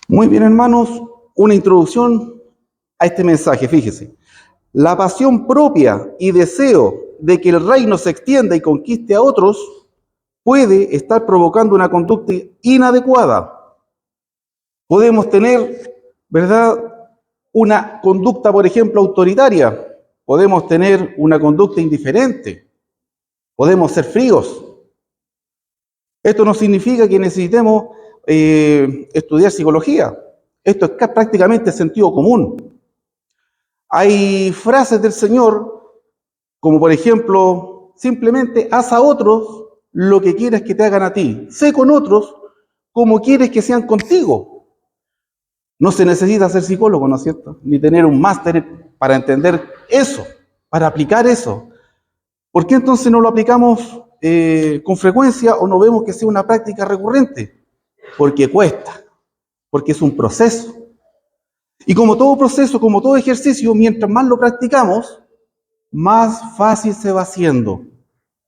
Muy bien, hermanos, una introducción a este mensaje, fíjese. La pasión propia y deseo de que el reino se extienda y conquiste a otros puede estar provocando una conducta inadecuada. Podemos tener, ¿verdad?, una conducta, por ejemplo, autoritaria. Podemos tener una conducta indiferente. Podemos ser fríos. Esto no significa que necesitemos estudiar psicología. Esto es prácticamente sentido común. Hay frases del Señor, como por ejemplo, simplemente haz a otros lo que quieras que te hagan a ti. Sé con otros como quieres que sean contigo. No se necesita ser psicólogo, ¿no es cierto? Ni tener un máster para entender eso, para aplicar eso. ¿Por qué entonces no lo aplicamos con frecuencia o no vemos que sea una práctica recurrente? Porque cuesta, porque es un proceso. Y como todo proceso, como todo ejercicio, mientras más lo practicamos, más fácil se va haciendo,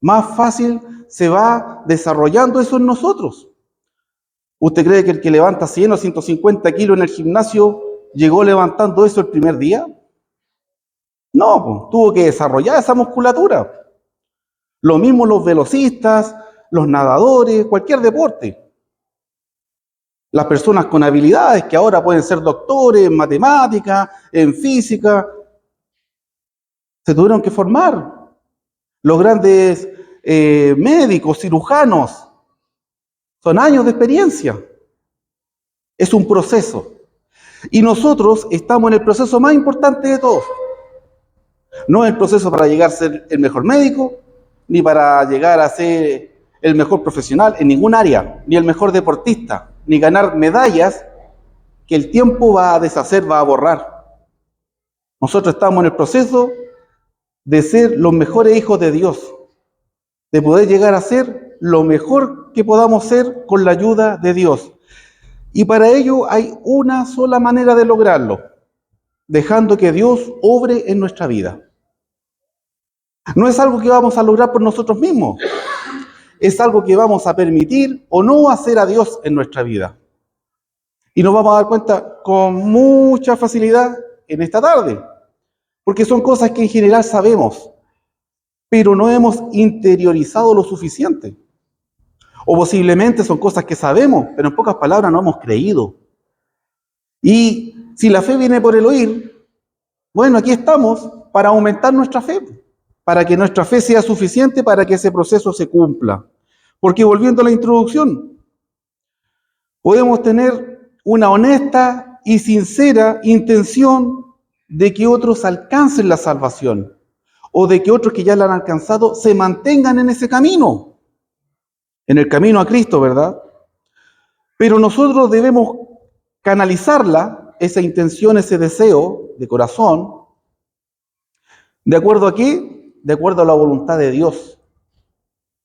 más fácil se va desarrollando eso en nosotros. ¿Usted cree que el que levanta 100 o 150 kilos en el gimnasio llegó levantando eso el primer día? No, pues, tuvo que desarrollar esa musculatura. Lo mismo los velocistas, los nadadores, cualquier deporte. Las personas con habilidades que ahora pueden ser doctores en matemáticas, en física, se tuvieron que formar. Los grandes médicos, cirujanos, son años de experiencia. Es un proceso. Y nosotros estamos en el proceso más importante de todos. No es el proceso para llegar a ser el mejor médico, ni para llegar a ser el mejor profesional en ningún área, ni el mejor deportista, ni ganar medallas que el tiempo va a deshacer, va a borrar. Nosotros estamos en el proceso de ser los mejores hijos de Dios, de poder llegar a ser lo mejor que podamos ser con la ayuda de Dios. Y para ello hay una sola manera de lograrlo, dejando que Dios obre en nuestra vida. No es algo que vamos a lograr por nosotros mismos, es algo que vamos a permitir o no hacer a Dios en nuestra vida. Y nos vamos a dar cuenta con mucha facilidad en esta tarde, porque son cosas que en general sabemos, pero no hemos interiorizado lo suficiente. O posiblemente son cosas que sabemos, pero en pocas palabras no hemos creído. Y si la fe viene por el oír, bueno, aquí estamos para aumentar nuestra fe, para que nuestra fe sea suficiente para que ese proceso se cumpla. Porque volviendo a la introducción, podemos tener una honesta y sincera intención de que otros alcancen la salvación o de que otros que ya la han alcanzado se mantengan en ese camino, en el camino a Cristo, ¿verdad? Pero nosotros debemos canalizarla, esa intención, ese deseo de corazón, ¿de acuerdo a qué? De acuerdo a la voluntad de Dios.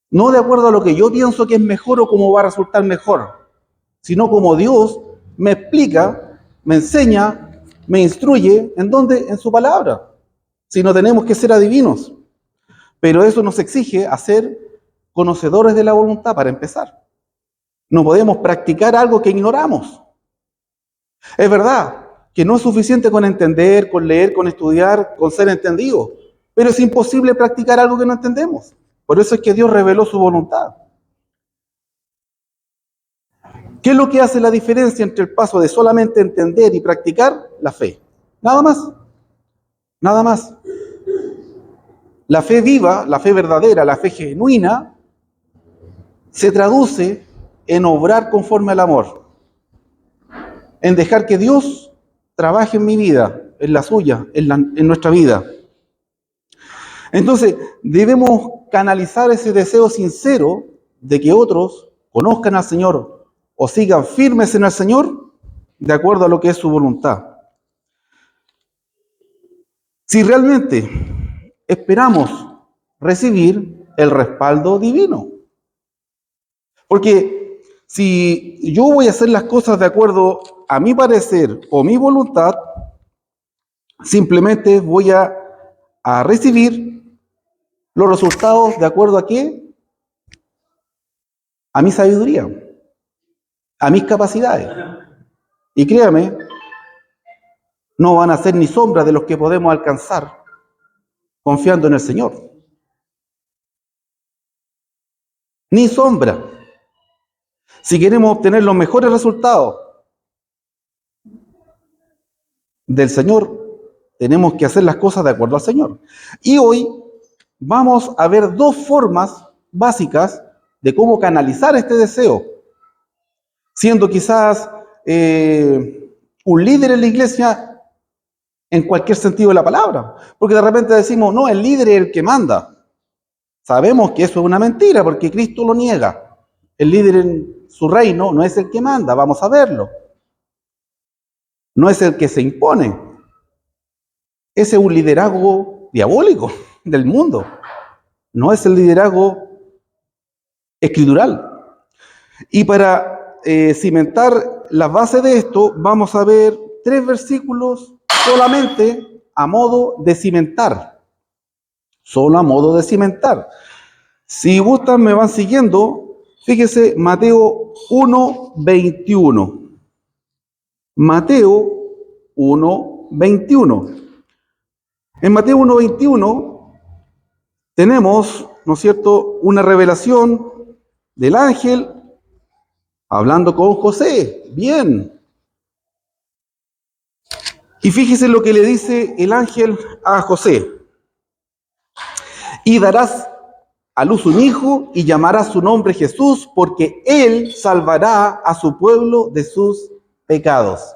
No de acuerdo a lo que yo pienso que es mejor o cómo va a resultar mejor, sino como Dios me explica, me enseña, me instruye, ¿en dónde? En su palabra. Si no tenemos que ser adivinos. Pero eso nos exige a ser conocedores de la voluntad para empezar. No podemos practicar algo que ignoramos. Es verdad que no es suficiente con entender, con leer, con estudiar, con ser entendido, pero es imposible practicar algo que no entendemos. Por eso es que Dios reveló su voluntad. ¿Qué es lo que hace la diferencia entre el paso de solamente entender y practicar? La fe. Nada más. Nada más. La fe viva, la fe verdadera, la fe genuina, se traduce en obrar conforme al amor, en dejar que Dios trabaje en mi vida, en la suya, en nuestra vida. Entonces, debemos canalizar ese deseo sincero de que otros conozcan al Señor o sigan firmes en el Señor de acuerdo a lo que es su voluntad. Si realmente esperamos recibir el respaldo divino. Porque si yo voy a hacer las cosas de acuerdo a mi parecer o mi voluntad, simplemente voy a recibir los resultados de acuerdo a qué? A mi sabiduría, a mis capacidades. Y créame, no van a ser ni sombra de los que podemos alcanzar confiando en el Señor. Ni sombra. Si queremos obtener los mejores resultados del Señor, tenemos que hacer las cosas de acuerdo al Señor. Y hoy vamos a ver dos formas básicas de cómo canalizar este deseo, siendo quizás un líder en la iglesia en cualquier sentido de la palabra. Porque de repente decimos, no, el líder es el que manda. Sabemos que eso es una mentira porque Cristo lo niega. El líder en su reino no es el que manda, vamos a verlo. No es el que se impone. Ese es un liderazgo diabólico del mundo. No es el liderazgo escritural. Y para cimentar la base de esto, vamos a ver 3 versículos solamente a modo de cimentar. Solo a modo de cimentar. Si gustan, me van siguiendo. Fíjese, Mateo 1:21. Mateo 1:21. En Mateo 1:21 tenemos, ¿no es cierto?, una revelación del ángel hablando con José. Bien. Y fíjese lo que le dice el ángel a José. Y darás a luz un hijo y llamarás su nombre Jesús, porque él salvará a su pueblo de sus pecados.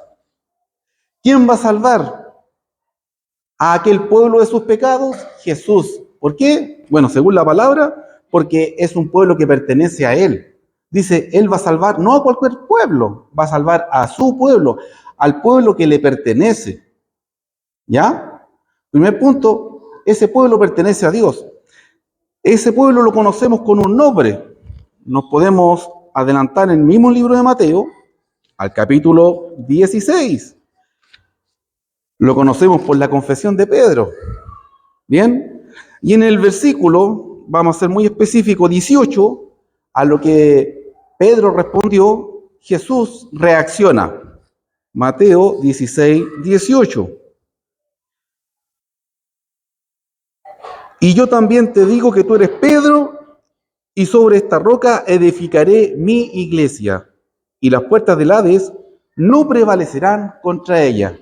¿Quién va a salvar a aquel pueblo de sus pecados? Jesús. ¿Por qué? Bueno, según la palabra, porque es un pueblo que pertenece a él. Dice, él va a salvar no a cualquier pueblo, va a salvar a su pueblo, al pueblo que le pertenece. ¿Ya? Primer punto, ese pueblo pertenece a Dios. Ese pueblo lo conocemos con un nombre. Nos podemos adelantar en el mismo libro de Mateo, al capítulo 16. Lo conocemos por la confesión de Pedro. ¿Bien? Y en el versículo, vamos a ser muy específico, 18, a lo que Pedro respondió, Jesús reacciona. Mateo 16:18. Y yo también te digo que tú eres Pedro, y sobre esta roca edificaré mi iglesia, y las puertas del Hades no prevalecerán contra ella.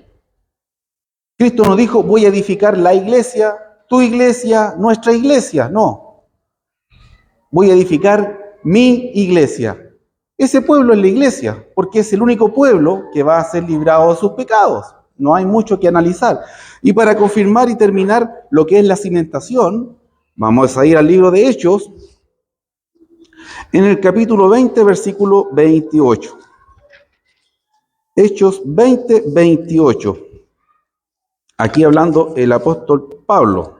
Cristo nos dijo, voy a edificar la iglesia, tu iglesia, nuestra iglesia. No, voy a edificar mi iglesia. Ese pueblo es la iglesia, porque es el único pueblo que va a ser librado de sus pecados. No hay mucho que analizar. Y para confirmar y terminar lo que es la cimentación, vamos a ir al libro de Hechos, en el capítulo 20, versículo 28. Hechos 20:28. Aquí hablando el apóstol Pablo.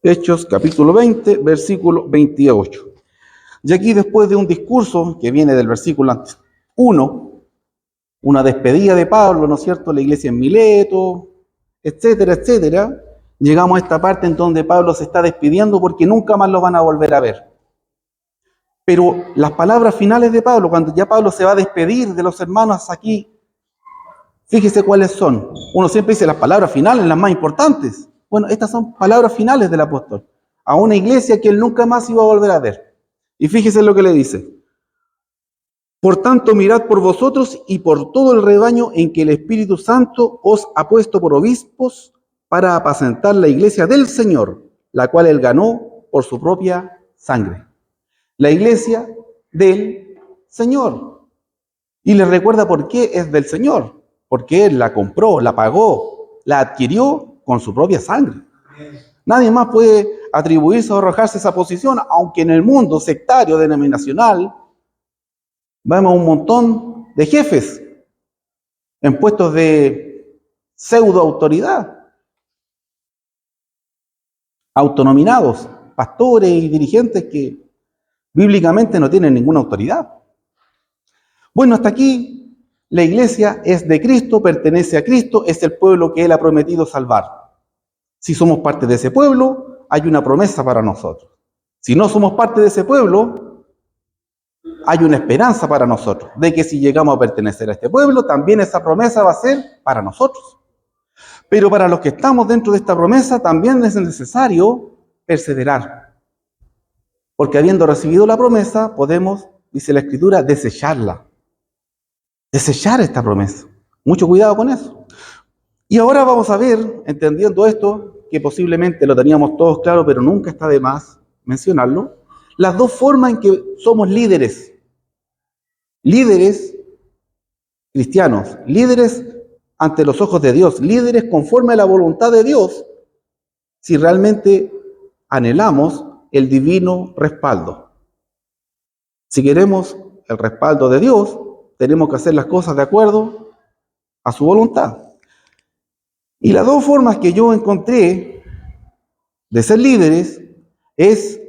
Hechos capítulo 20, versículo 28. Y aquí después de un discurso que viene del versículo 1, una despedida de Pablo, ¿no es cierto?, la iglesia en Mileto, etcétera, etcétera, llegamos a esta parte en donde Pablo se está despidiendo porque nunca más lo van a volver a ver. Pero las palabras finales de Pablo, cuando ya Pablo se va a despedir de los hermanos aquí, fíjese cuáles son. Uno siempre dice las palabras finales, las más importantes. Bueno, estas son palabras finales del apóstol a una iglesia que él nunca más iba a volver a ver. Y fíjese lo que le dice. Por tanto, mirad por vosotros y por todo el rebaño en que el Espíritu Santo os ha puesto por obispos para apacentar la iglesia del Señor, la cual él ganó por su propia sangre. La iglesia del Señor. Y les recuerda por qué es del Señor. Porque él la compró, la pagó, la adquirió con su propia sangre. Nadie más puede atribuirse o arrojarse esa posición, aunque en el mundo sectario, denominacional, vemos un montón de jefes en puestos de pseudo autoridad, autonominados, pastores y dirigentes que bíblicamente no tienen ninguna autoridad. Bueno, hasta aquí la iglesia es de Cristo, pertenece a Cristo, es el pueblo que Él ha prometido salvar. Si somos parte de ese pueblo, hay una promesa para nosotros. Si no somos parte de ese pueblo, hay una esperanza para nosotros, de que si llegamos a pertenecer a este pueblo, también esa promesa va a ser para nosotros. Pero para los que estamos dentro de esta promesa, también es necesario perseverar. Porque habiendo recibido la promesa, podemos, dice la Escritura, desecharla. Desechar esta promesa. Mucho cuidado con eso. Y ahora vamos a ver, entendiendo esto, que posiblemente lo teníamos todos claro, pero nunca está de más mencionarlo, las dos formas en que somos líderes. Líderes cristianos, líderes ante los ojos de Dios, líderes conforme a la voluntad de Dios, si realmente anhelamos el divino respaldo. Si queremos el respaldo de Dios, tenemos que hacer las cosas de acuerdo a su voluntad. Y las dos formas que yo encontré de ser líderes es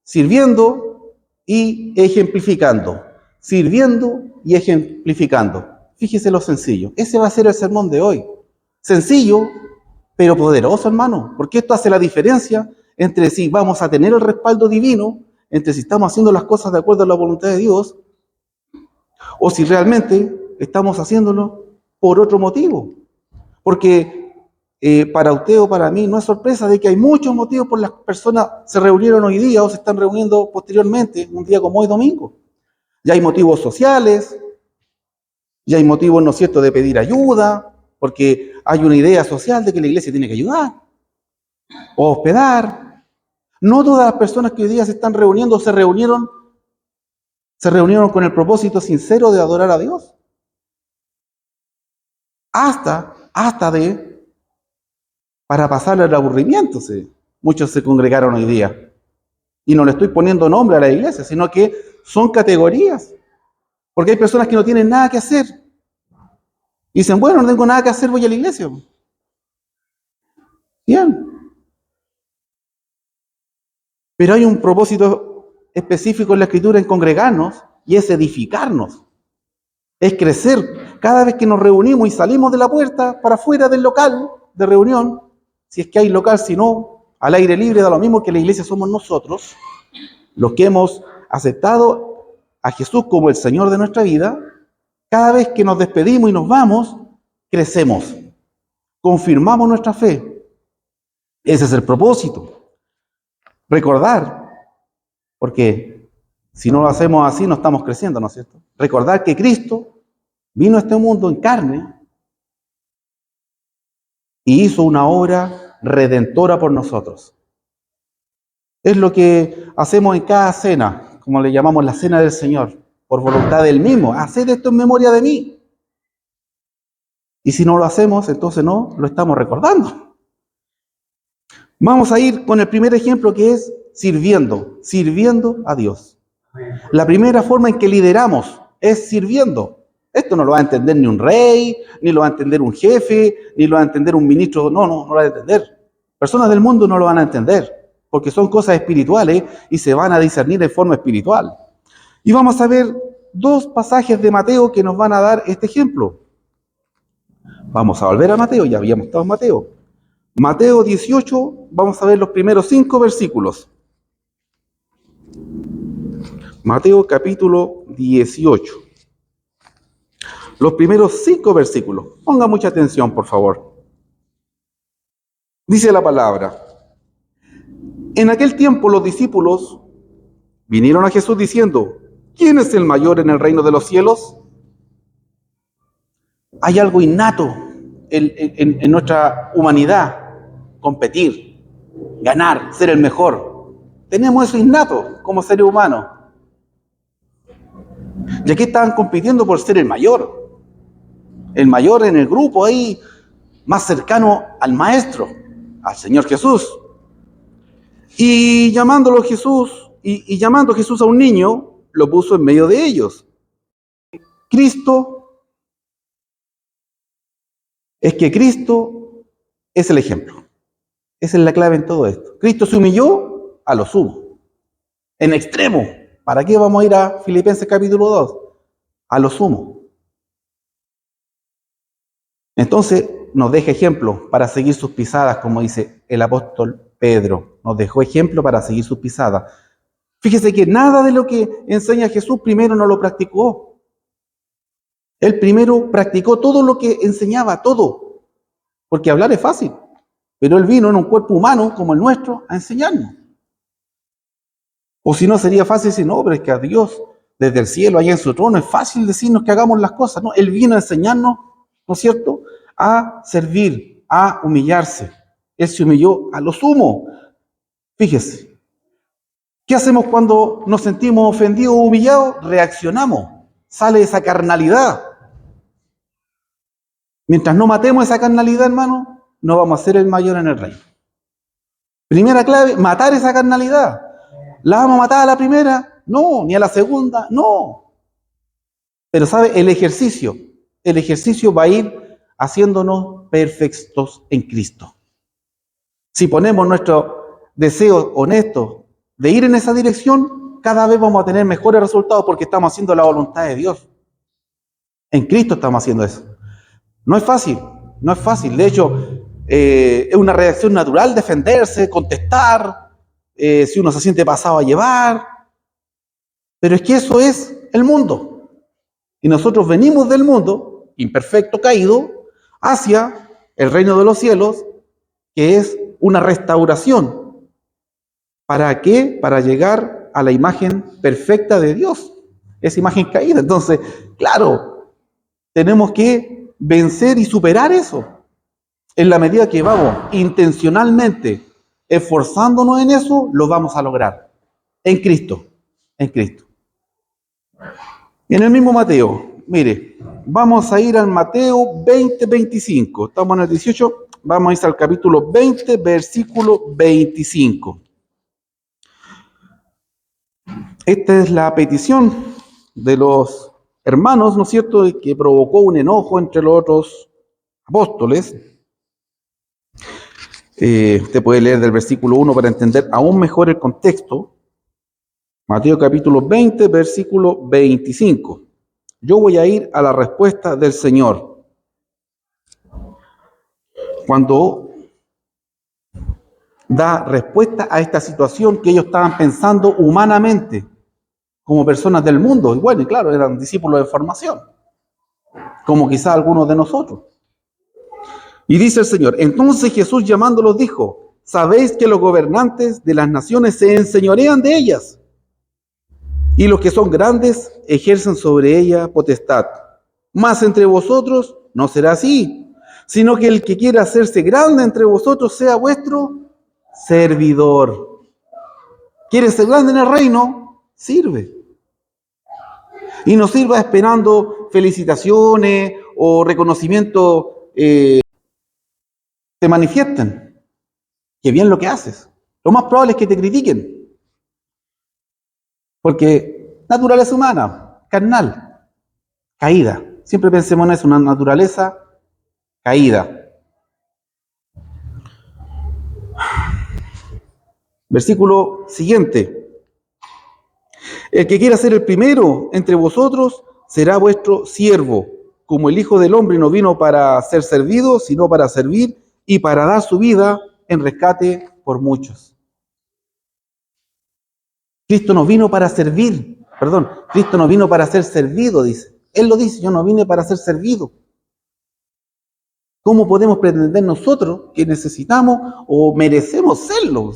sirviendo y ejemplificando. Sirviendo y ejemplificando. Fíjese lo sencillo. Ese va a ser el sermón de hoy. Sencillo, pero poderoso, hermano. Porque esto hace la diferencia entre si vamos a tener el respaldo divino, entre si estamos haciendo las cosas de acuerdo a la voluntad de Dios, o si realmente estamos haciéndolo por otro motivo. Porque para usted o para mí no es sorpresa de que hay muchos motivos por los que las personas se reunieron hoy día o se están reuniendo posteriormente, un día como hoy domingo. Ya hay motivos sociales, ya hay motivos, ¿no es cierto?, de pedir ayuda, porque hay una idea social de que la iglesia tiene que ayudar o hospedar. No todas las personas que hoy día se están reuniendo se reunieron con el propósito sincero de adorar a Dios. Hasta para pasar el aburrimiento. Muchos se congregaron hoy día. Y no le estoy poniendo nombre a la iglesia, sino que son categorías. Porque hay personas que no tienen nada que hacer. Y dicen, bueno, no tengo nada que hacer, voy a la iglesia. Bien. Pero hay un propósito específico en la Escritura en congregarnos, y es edificarnos. Es crecer. Cada vez que nos reunimos y salimos de la puerta para afuera del local de reunión, si es que hay local, si no, al aire libre, da lo mismo, que la iglesia somos nosotros, los que hemos aceptado a Jesús como el Señor de nuestra vida. Cada vez que nos despedimos y nos vamos, crecemos, confirmamos nuestra fe. Ese es el propósito. Recordar, porque si no lo hacemos así no estamos creciendo, ¿no es cierto? Recordar que Cristo vino a este mundo en carne y hizo una obra redentora por nosotros. Es lo que hacemos en cada cena, como le llamamos la cena del Señor, por voluntad del mismo. Haced esto en memoria de mí. Y si no lo hacemos, entonces no lo estamos recordando. Vamos a ir con el primer ejemplo, que es sirviendo a Dios. La primera forma en que lideramos es sirviendo. Esto no lo va a entender ni un rey, ni lo va a entender un jefe, ni lo va a entender un ministro. No lo va a entender. Personas del mundo no lo van a entender, porque son cosas espirituales y se van a discernir de forma espiritual. Y vamos a ver dos pasajes de Mateo que nos van a dar este ejemplo. Vamos a volver a Mateo, ya habíamos estado en Mateo. Mateo 18, vamos a ver los primeros 5 versículos. Mateo capítulo 18. Los primeros 5 versículos. Ponga mucha atención, por favor. Dice la palabra: en aquel tiempo los discípulos vinieron a Jesús diciendo, ¿quién es el mayor en el reino de los cielos? Hay algo innato en nuestra humanidad: competir, ganar, ser el mejor. Tenemos eso innato como seres humanos. Y aquí estaban compitiendo por ser el mayor en el grupo ahí, más cercano al maestro, al Señor Jesús. Y llamando Jesús a un niño, lo puso en medio de ellos. Cristo es el ejemplo. Esa es la clave en todo esto. Cristo se humilló a lo sumo, en extremo. ¿Para qué vamos a ir a Filipenses capítulo 2? A lo sumo. Entonces nos deja ejemplo para seguir sus pisadas, como dice el apóstol Pedro. Nos dejó ejemplo para seguir sus pisadas. Fíjese que nada de lo que enseña Jesús primero no lo practicó. Él primero practicó todo lo que enseñaba, todo. Porque hablar es fácil, pero Él vino en un cuerpo humano como el nuestro a enseñarnos. O si no, sería fácil decir, no, pero es que a Dios, desde el cielo, allá en su trono, es fácil decirnos que hagamos las cosas. No, Él vino a enseñarnos, ¿no es cierto?, a servir, a humillarse. Él se humilló a lo sumo. Fíjese, ¿qué hacemos cuando nos sentimos ofendidos o humillados? Reaccionamos. Sale esa carnalidad. Mientras no matemos esa carnalidad, hermano, no vamos a ser el mayor en el reino. Primera clave, matar esa carnalidad. ¿La vamos a matar a la primera? No, ni a la segunda, no. Pero ¿sabe? El ejercicio va a ir haciéndonos perfectos en Cristo. Si ponemos nuestro deseo honesto de ir en esa dirección, cada vez vamos a tener mejores resultados porque estamos haciendo la voluntad de Dios. En Cristo estamos haciendo eso. No es fácil, no es fácil. De hecho, es una reacción natural defenderse, contestar, si uno se siente pasado a llevar. Pero es que eso es el mundo. Y nosotros venimos del mundo, imperfecto, caído, hacia el reino de los cielos, que es una restauración. ¿Para qué? Para llegar a la imagen perfecta de Dios. Esa imagen caída. Entonces, claro, tenemos que vencer y superar eso. En la medida que vamos intencionalmente esforzándonos en eso, lo vamos a lograr. En Cristo. En Cristo. Y en el mismo Mateo, mire, vamos a ir al Mateo 20, 25. Estamos en el 18, vamos a ir al capítulo 20, versículo 25. Esta es la petición de los hermanos, ¿no es cierto?, que provocó un enojo entre los otros apóstoles. Usted puede leer del versículo 1 para entender aún mejor el contexto. Mateo capítulo 20, versículo 25. Yo voy a ir a la respuesta del Señor. Cuando da respuesta a esta situación que ellos estaban pensando humanamente, como personas del mundo. Y bueno, y claro, eran discípulos de formación, como quizá algunos de nosotros. Y dice el Señor, entonces Jesús llamándolos dijo, ¿sabéis que los gobernantes de las naciones se enseñorean de ellas? Y los que son grandes ejercen sobre ella potestad. Mas entre vosotros no será así, sino que el que quiera hacerse grande entre vosotros sea vuestro servidor. ¿Quieres ser grande en el reino? Sirve. Y no sirva esperando felicitaciones o reconocimiento te manifiesten. Que bien lo que haces. Lo más probable es que te critiquen. Porque naturaleza humana, carnal, caída. Siempre pensemos en eso, una naturaleza caída. Versículo siguiente. El que quiera ser el primero entre vosotros será vuestro siervo, como el Hijo del Hombre no vino para ser servido, sino para servir y para dar su vida en rescate por muchos. Cristo no vino para servir, Cristo no vino para ser servido, dice. Él lo dice, yo no vine para ser servido. ¿Cómo podemos pretender nosotros que necesitamos o merecemos serlo?